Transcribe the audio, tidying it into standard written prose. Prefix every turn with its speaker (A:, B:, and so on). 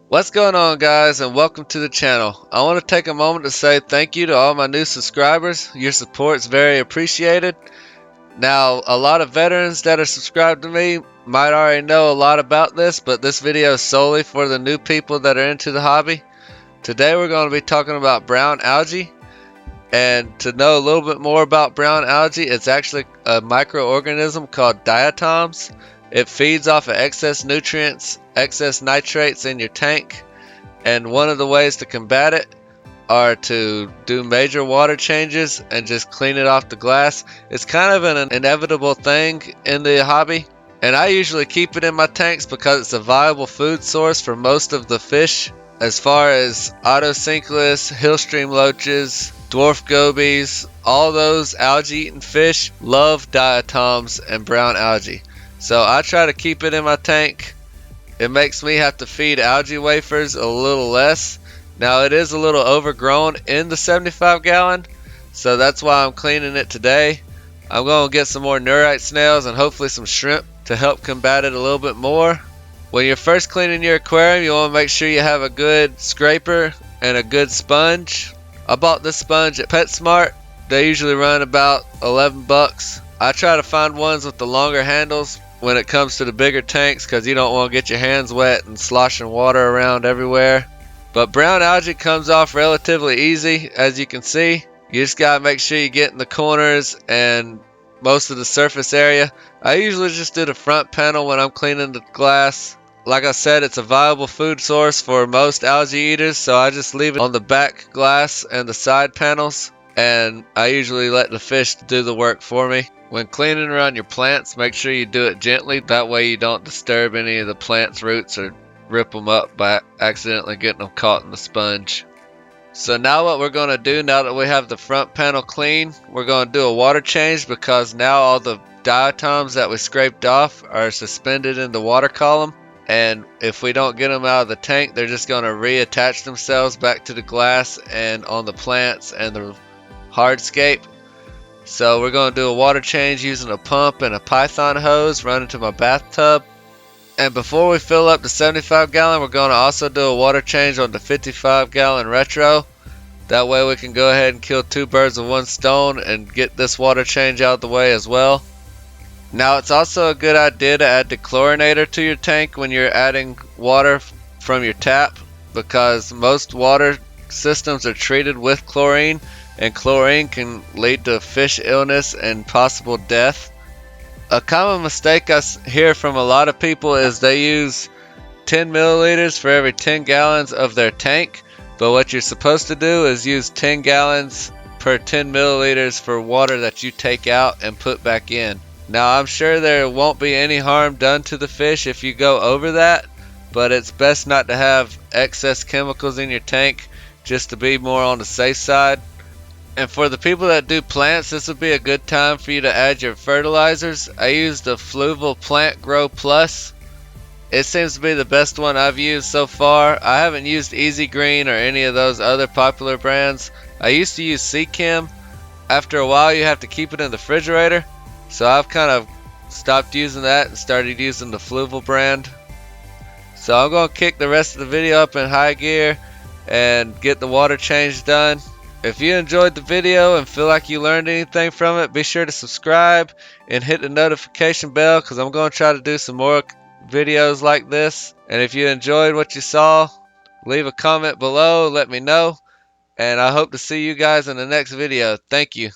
A: What's going on, guys, and welcome to the channel. I want to take a moment to say thank you to all my new subscribers. Your support is very appreciated. Now, a lot of veterans that are subscribed to me might already know a lot about this, but this video is solely for the new people that are into the hobby. Today we're going to be talking about brown algae. And to know a little bit more about brown algae, it's actually a microorganism called diatoms. It feeds off of excess nutrients, excess nitrates in your tank, and one of the ways to combat it are to do major water changes and just clean it off the glass. It's kind of an inevitable thing in the hobby, and I usually keep it in my tanks because it's a viable food source for most of the fish. As far as otocinclus, hillstream loaches, dwarf gobies, all those algae-eating fish love diatoms and brown algae. So I try to keep it in my tank. It makes me have to feed algae wafers a little less. Now it is a little overgrown in the 75 gallon, so that's why I'm cleaning it today. I'm going to get some more neurite snails and hopefully some shrimp to help combat it a little bit more. When you're first cleaning your aquarium, you want to make sure you have a good scraper and a good sponge. I bought this sponge at PetSmart. They usually run about 11 bucks. I try to find ones with the longer handles when it comes to the bigger tanks because you don't want to get your hands wet and sloshing water around everywhere. But brown algae comes off relatively easy, as you can see. You just gotta make sure you get in the corners and most of the surface area. I usually just do the front panel when I'm cleaning the glass. Like I said, it's a viable food source for most algae eaters, so I just leave it on the back glass and the side panels, and I usually let the fish do the work for me. When cleaning around your plants, make sure you do it gently. That way you don't disturb any of the plant's roots or rip them up by accidentally getting them caught in the sponge. So now what we're going to do, now that we have the front panel clean, we're going to do a water change because now all the diatoms that we scraped off are suspended in the water column. And if we don't get them out of the tank, they're just going to reattach themselves back to the glass and on the plants and the hardscape. So we're going to do a water change using a pump and a python hose running to my bathtub. And before we fill up the 75 gallon, we're going to also do a water change on the 55 gallon retro. That way we can go ahead and kill two birds with one stone and get this water change out of the way as well. Now it's also a good idea to add the chlorinator to your tank when you're adding water from your tap, because most water systems are treated with chlorine, and chlorine can lead to fish illness and possible death. A common mistake I hear from a lot of people is they use 10 milliliters for every 10 gallons of their tank, but what you're supposed to do is use 10 gallons per 10 milliliters for water that you take out and put back in. Now I'm sure there won't be any harm done to the fish if you go over that, but it's best not to have excess chemicals in your tank just to be more on the safe side. And for the people that do plants, this would be a good time for you to add your fertilizers. I use the Fluval Plant Grow Plus. It seems to be the best one I've used so far. I haven't used Easy Green or any of those other popular brands. I used to use Seachem. After a while you have to keep it in the refrigerator, so I've kind of stopped using that and started using the Fluval brand. So I'm going to kick the rest of the video up in high gear and get the water change done. If you enjoyed the video and feel like you learned anything from it, be sure to subscribe and hit the notification bell because I'm going to try to do some more videos like this. And if you enjoyed what you saw, leave a comment below, let me know. And I hope to see you guys in the next video. Thank you.